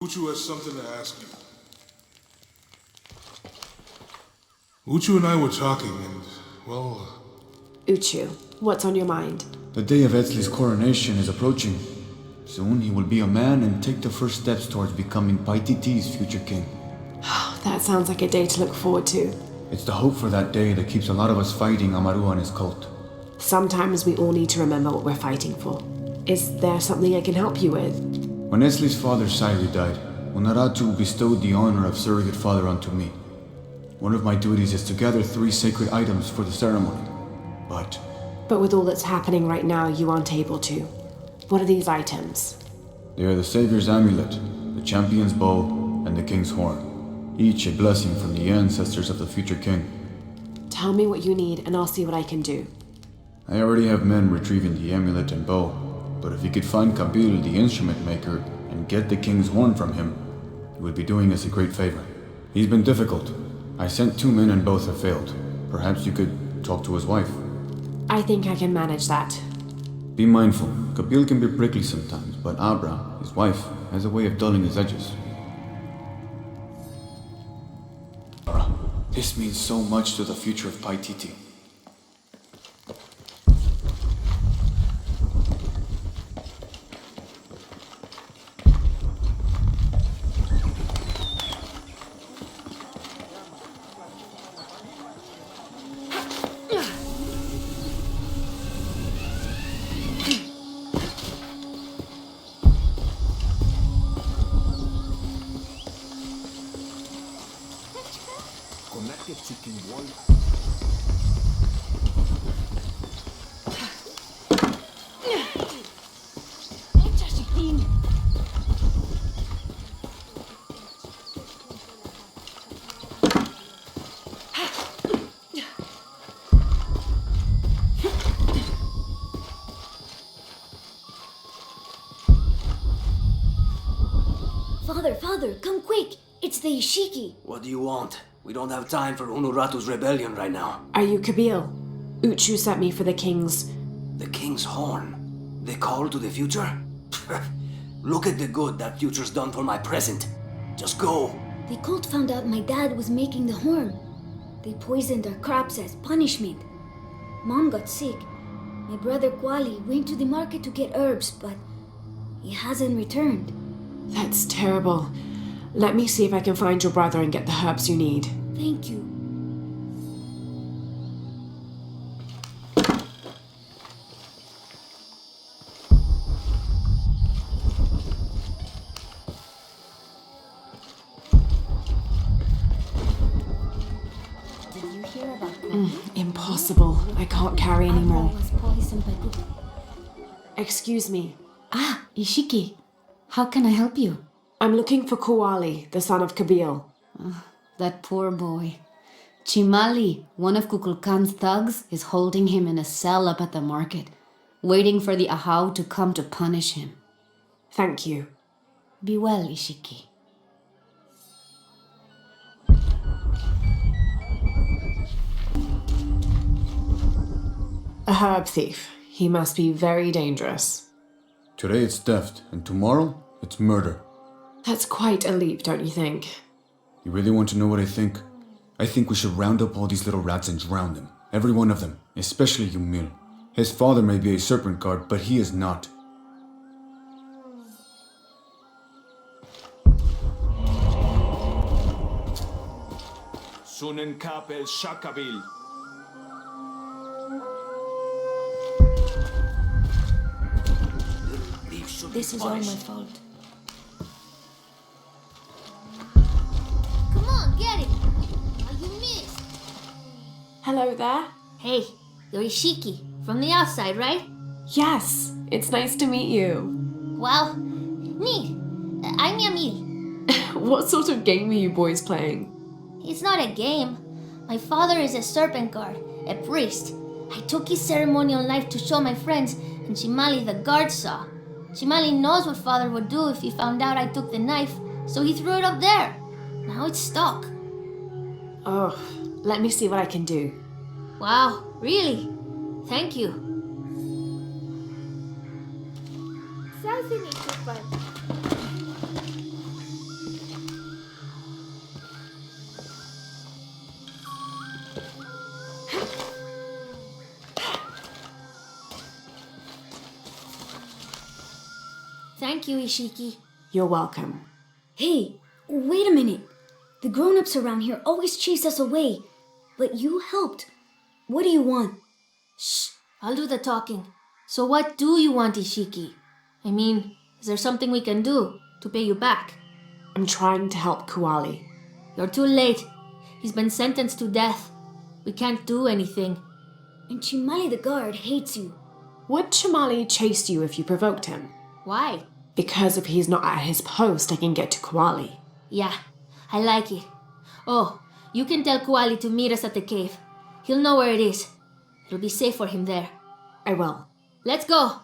Uchu has something to ask you. Uchu and I were talking and, well... Uchu, what's on your mind? The day of Etzli's coronation is approaching. Soon he will be a man and take the first steps towards becoming Paititi's future king. That sounds like a day to look forward to. It's the hope for that day that keeps a lot of us fighting Amaru and his cult. Sometimes we all need to remember what we're fighting for. Is there something I can help you with? When Etzli's father Sairi died, Unaratu bestowed the honor of surrogate father onto me. One of my duties is to gather 3 sacred items for the ceremony. But with all that's happening right now, you aren't able to. What are these items? They are the Savior's amulet, the champion's bow, and the king's horn. Each a blessing from the ancestors of the future king. Tell me what you need and I'll see what I can do. I already have men retrieving the amulet and bow, but if you could find Kabil, the instrument maker, and get the king's horn from him, you would be doing us a great favor. He's been difficult. I sent 2 men and both have failed. Perhaps you could talk to his wife. I think I can manage that. Be mindful. Kabil can be prickly sometimes, but Abra, his wife, has a way of dulling his edges. This means so much to the future of Paititi. Father, come quick! It's the Ishiki! What do you want? We don't have time for Unuratu's rebellion right now. Are you Kabil? Uchu sent me for the king's... The king's horn? The call to the future? Look at the good that future's done for my present. Just go. The cult found out my dad was making the horn. They poisoned our crops as punishment. Mom got sick. My brother Kwali went to the market to get herbs, but he hasn't returned. That's terrible. Let me see if I can find your brother and get the herbs you need. Thank you. Did you hear about Impossible. I can't carry anymore. was poisoned by Gugu. Excuse me. Ah, Ishiki. How can I help you? I'm looking for Kuali, the son of Kabil. That poor boy. Chimali, one of Kukulkan's thugs, is holding him in a cell up at the market, waiting for the Ahau to come to punish him. Thank you. Be well, Ishiki. A herb thief. He must be very dangerous. Today it's theft, and tomorrow it's murder. That's quite a leap, don't you think? You really want to know what I think? I think we should round up all these little rats and drown them. Every one of them, especially Yumil. His father may be a serpent guard, but he is not. Sunen kapel shakabil. This is all my fault. Come on, get it! You missed! Hello there. Hey, you're Ishiki. From the outside, right? Yes, it's nice to meet you. Well, neat. I'm Yamil. What sort of game are you boys playing? It's not a game. My father is a serpent guard, a priest. I took his ceremonial knife to show my friends, and Chimali the guard saw. Chimali knows what father would do if he found out I took the knife, so he threw it up there. Now it's stuck. Oh, let me see what I can do. Wow, really? Thank you. Thank you, Ishiki. You're welcome. Hey, wait a minute. The grown-ups around here always chase us away. But you helped. What do you want? Shh, I'll do the talking. So what do you want, Ishiki? I mean, is there something we can do to pay you back? I'm trying to help Kuali. You're too late. He's been sentenced to death. We can't do anything. And Chimali the guard hates you. Would Chimali chase you if you provoked him? Why? Because if he's not at his post, I can get to Kuali. Yeah, I like it. Oh, you can tell Kuali to meet us at the cave. He'll know where it is. It'll be safe for him there. I will. Let's go.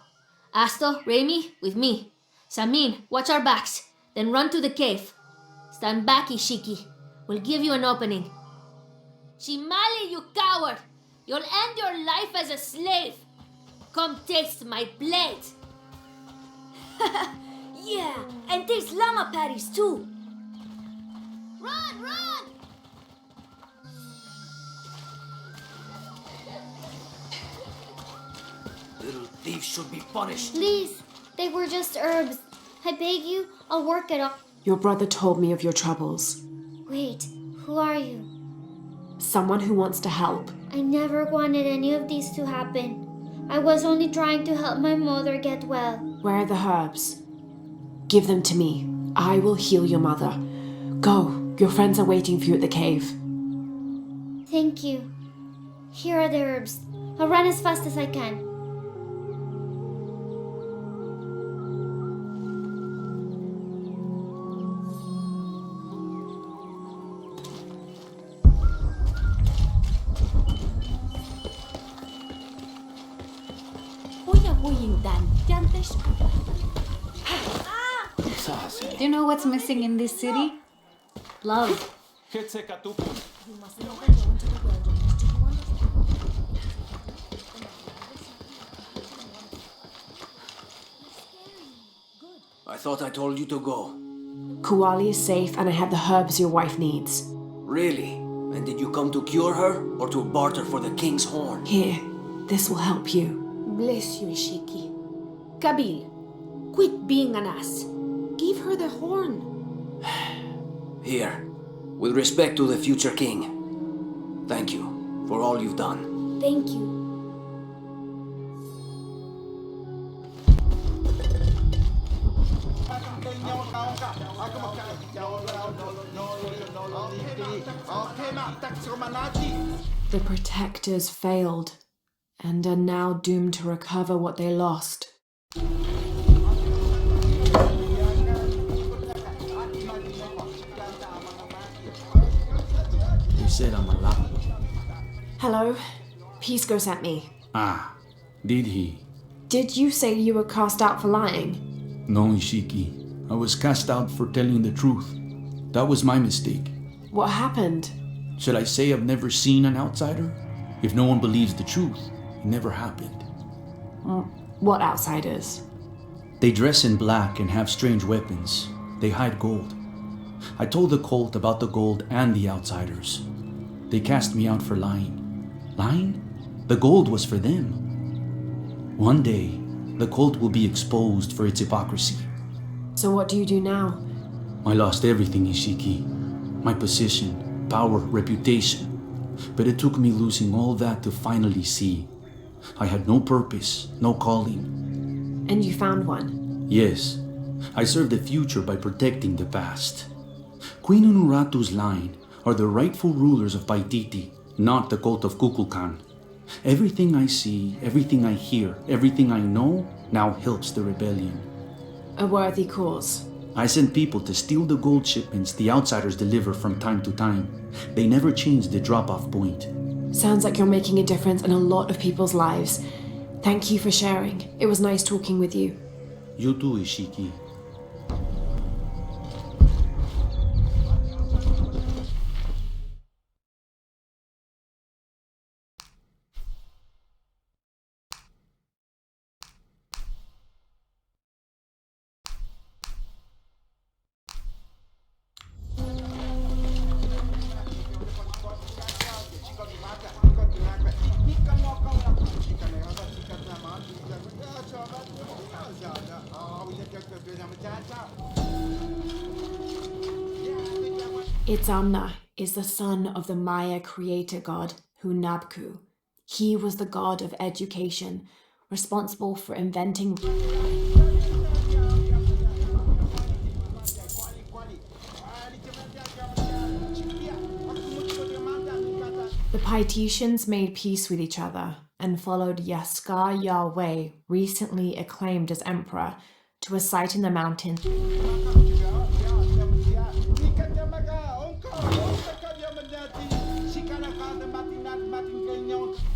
Asto, Raimi, with me. Samin, watch our backs. Then run to the cave. Stand back, Ishiki. We'll give you an opening. Chimali, you coward! You'll end your life as a slave. Come taste my blade. Yeah, and taste llama patties too. Run, run! Little thieves should be punished. Please, they were just herbs. I beg you, I'll work it up. Your brother told me of your troubles. Wait, who are you? Someone who wants to help. I never wanted any of these to happen. I was only trying to help my mother get well. Where are the herbs? Give them to me. I will heal your mother. Go. Your friends are waiting for you at the cave. Thank you. Here are the herbs. I'll run as fast as I can. Do you know what's missing in this city? Love. I thought I told you to go. Kuali is safe and I have the herbs your wife needs. Really? And did you come to cure her or to barter for the king's horn? Here, this will help you. Bless you, Ishiki. Kabil, quit being an ass. Give her the horn. Here, with respect to the future king. Thank you for all you've done. Thank you. The protectors failed and are now doomed to recover what they lost. He said I'm alive. Hello? Pisco sent me. Ah, did he? Did you say you were cast out for lying? No, Ishiki. I was cast out for telling the truth. That was my mistake. What happened? Should I say I've never seen an outsider? If no one believes the truth, it never happened. What outsiders? They dress in black and have strange weapons. They hide gold. I told the cult about the gold and the outsiders. They cast me out for lying. Lying? The gold was for them. One day, the cult will be exposed for its hypocrisy. So what do you do now? I lost everything, Ishiki. My position, power, reputation. But it took me losing all that to finally see. I had no purpose, no calling. And you found one? Yes, I serve the future by protecting the past. Queen Unuratu's line are the rightful rulers of Paititi, not the cult of Kukulkan. Everything I see, everything I hear, everything I know now helps the rebellion. A worthy cause. I send people to steal the gold shipments the outsiders deliver from time to time. They never change the drop-off point. Sounds like you're making a difference in a lot of people's lives. Thank you for sharing. It was nice talking with you. You too, Ishiki. Itzamna is the son of the Maya creator god Hunabku. He was the god of education, responsible for inventing the Paititians made peace with each other and followed Yaskar Yahweh, recently acclaimed as emperor, to a site in the mountain.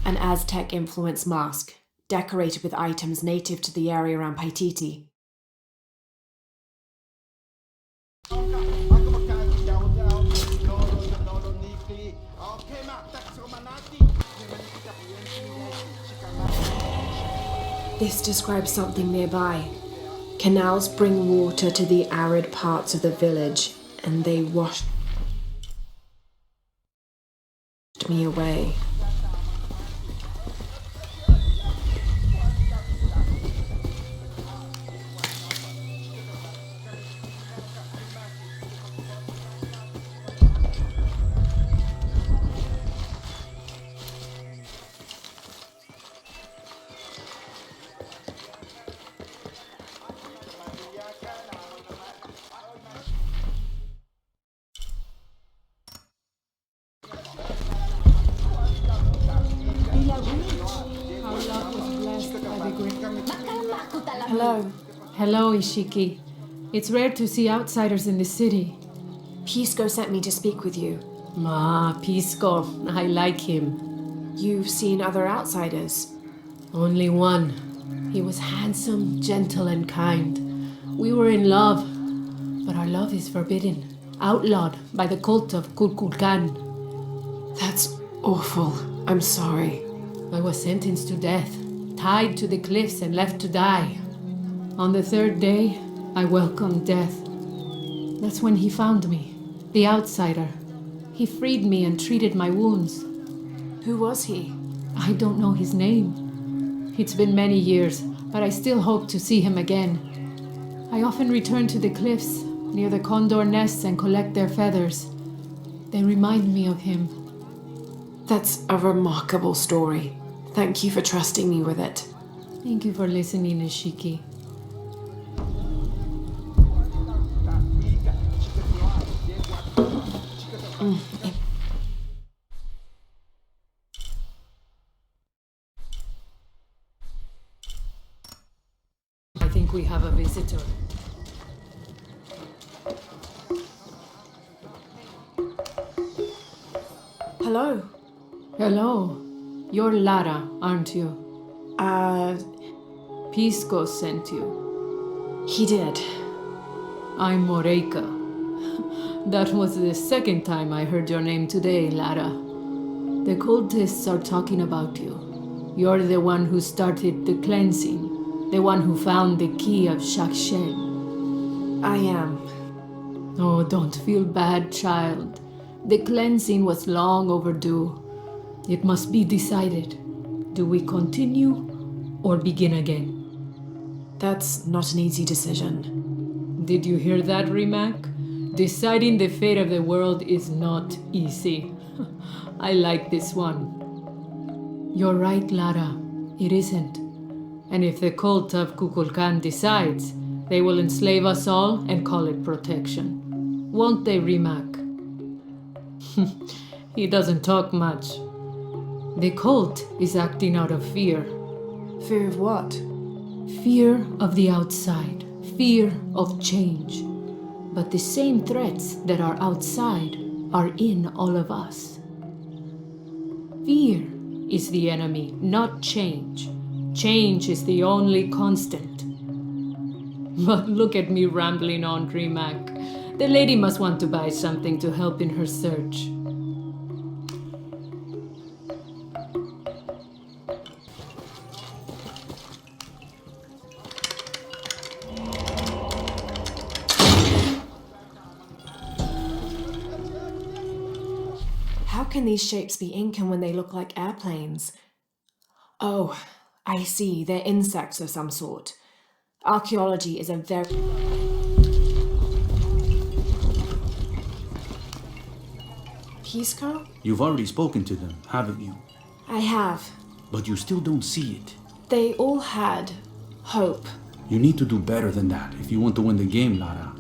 An Aztec-influenced mosque, decorated with items native to the area around Paititi. This describes something nearby. Canals bring water to the arid parts of the village, and they washed me away. Hello. Hello, Ishiki. It's rare to see outsiders in the city. Pisco sent me to speak with you. Pisco. I like him. You've seen other outsiders? Only one. He was handsome, gentle, and kind. We were in love, but our love is forbidden, outlawed by the cult of Kulkulkan. That's awful. I'm sorry. I was sentenced to death, tied to the cliffs and left to die. On the third day, I welcomed death. That's when he found me, the outsider. He freed me and treated my wounds. Who was he? I don't know his name. It's been many years, but I still hope to see him again. I often return to the cliffs, near the condor nests, and collect their feathers. They remind me of him. That's a remarkable story. Thank you for trusting me with it. Thank you for listening, Ishiki. I think we have a visitor. Hello. Hello. You're Lara, aren't you? Pisco sent you. He did. I'm Moreika. That was the second time I heard your name today, Lara. The cultists are talking about you. You're the one who started the cleansing, the one who found the key of Shakshel. I am. Oh, don't feel bad, child. The cleansing was long overdue. It must be decided. Do we continue or begin again? That's not an easy decision. Did you hear that, Rimac? Deciding the fate of the world is not easy. I like this one. You're right, Lara. It isn't. And if the cult of Kukulkan decides, they will enslave us all and call it protection. Won't they, Rimac? He doesn't talk much. The cult is acting out of fear. Fear of what? Fear of the outside. Fear of change. But the same threats that are outside are in all of us. Fear is the enemy, not change. Change is the only constant. But look at me rambling on, Rimac. The lady must want to buy something to help in her search. How can these shapes be Incan when they look like airplanes? Oh, I see. They're insects of some sort. Archaeology is a very... Pisco? You've already spoken to them, haven't you? I have. But you still don't see it. They all had hope. You need to do better than that if you want to win the game, Lara.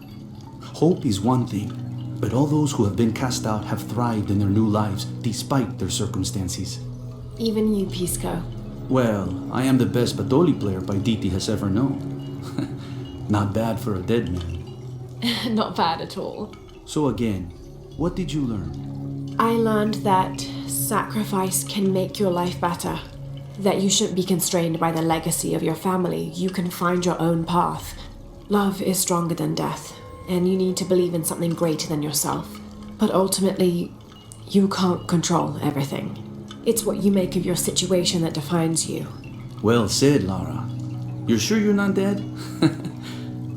Hope is one thing, but all those who have been cast out have thrived in their new lives despite their circumstances. Even you, Pisco. Well, I am the best Batoli player Paititi has ever known. Not bad for a dead man. Not bad at all. So again, what did you learn? I learned that sacrifice can make your life better. That you shouldn't be constrained by the legacy of your family. You can find your own path. Love is stronger than death, and you need to believe in something greater than yourself. But ultimately, you can't control everything. It's what you make of your situation that defines you. Well said, Lara. You're sure you're not dead?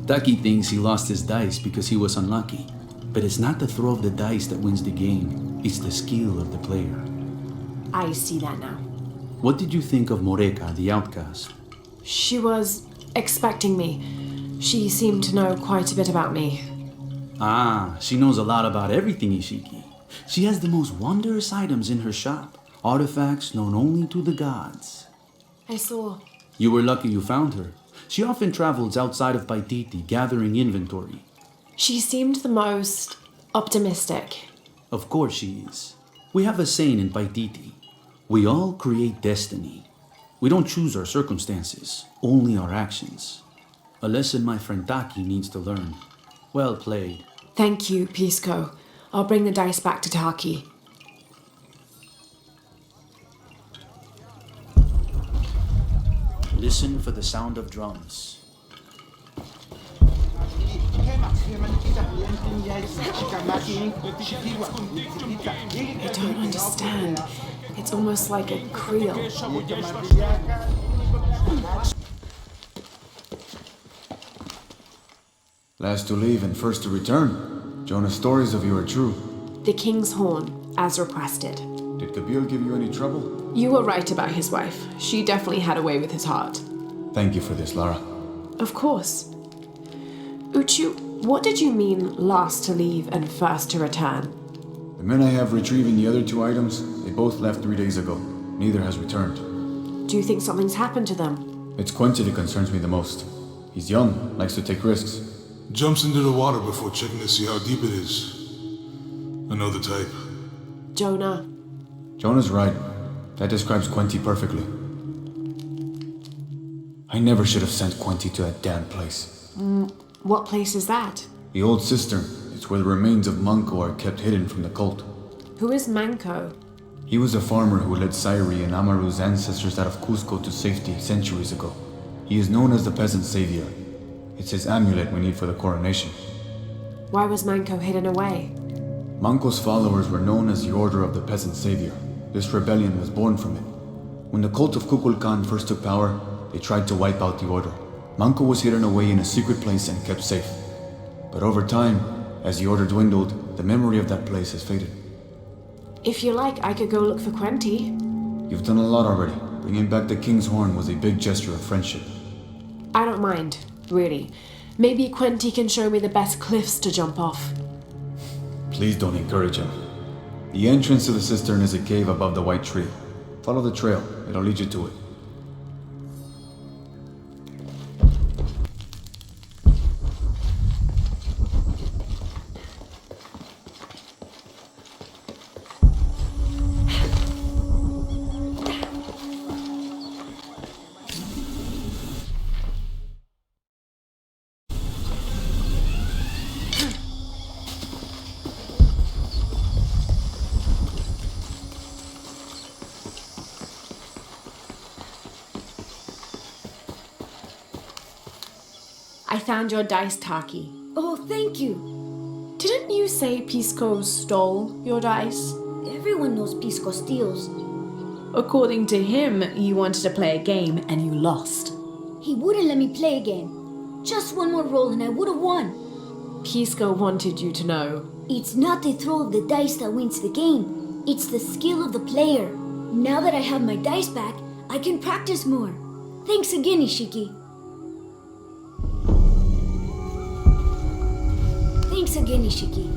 Taki thinks he lost his dice because he was unlucky. But it's not the throw of the dice that wins the game. It's the skill of the player. I see that now. What did you think of Moreka, the outcast? She was expecting me. She seemed to know quite a bit about me. Ah, she knows a lot about everything, Ishiki. She has the most wondrous items in her shop. Artifacts known only to the gods. I saw. You were lucky you found her. She often travels outside of Paititi, gathering inventory. She seemed the most optimistic. Of course she is. We have a saying in Paititi. We all create destiny. We don't choose our circumstances, only our actions. A lesson my friend Taki needs to learn. Well played. Thank you, Pisco. I'll bring the dice back to Taki. Listen for the sound of drums. I don't understand. It's almost like a creel. Last to leave and first to return. Jonah's stories of you are true. The King's Horn, as requested. Did Kabil give you any trouble? You were right about his wife. She definitely had a way with his heart. Thank you for this, Lara. Of course. Uchu, what did you mean last to leave and first to return? The men I have retrieving the other two items, they both left 3 days ago. Neither has returned. Do you think something's happened to them? It's Quincy that concerns me the most. He's young, likes to take risks. Jumps into the water before checking to see how deep it is. I know the type. Jonah. Jonah's right. That describes Quincy perfectly. I never should have sent Quincy to that damn place. What place is that? The old cistern. It's where the remains of Manco are kept hidden from the cult. Who is Manco? He was a farmer who led Sairi and Amaru's ancestors out of Cusco to safety centuries ago. He is known as the peasant savior. It's his amulet we need for the coronation. Why was Manco hidden away? Manco's followers were known as the Order of the Peasant Savior. This rebellion was born from it. When the cult of Kukulkan first took power, they tried to wipe out the order. Manco was hidden away in a secret place and kept safe. But over time, as the order dwindled, the memory of that place has faded. If you like, I could go look for Quenti. You've done a lot already. Bringing back the King's Horn was a big gesture of friendship. I don't mind, really. Maybe Quenti can show me the best cliffs to jump off. Please don't encourage him. The entrance to the cistern is a cave above the white tree. Follow the trail. It'll lead you to it. I found your dice, Taki. Oh, thank you. Didn't you say Pisco stole your dice? Everyone knows Pisco steals. According to him, you wanted to play a game and you lost. He wouldn't let me play again. Just one more roll and I would have won. Pisco wanted you to know. It's not the throw of the dice that wins the game. It's the skill of the player. Now that I have my dice back, I can practice more. Thanks again, Ishiki. Thanks again, Ishiki.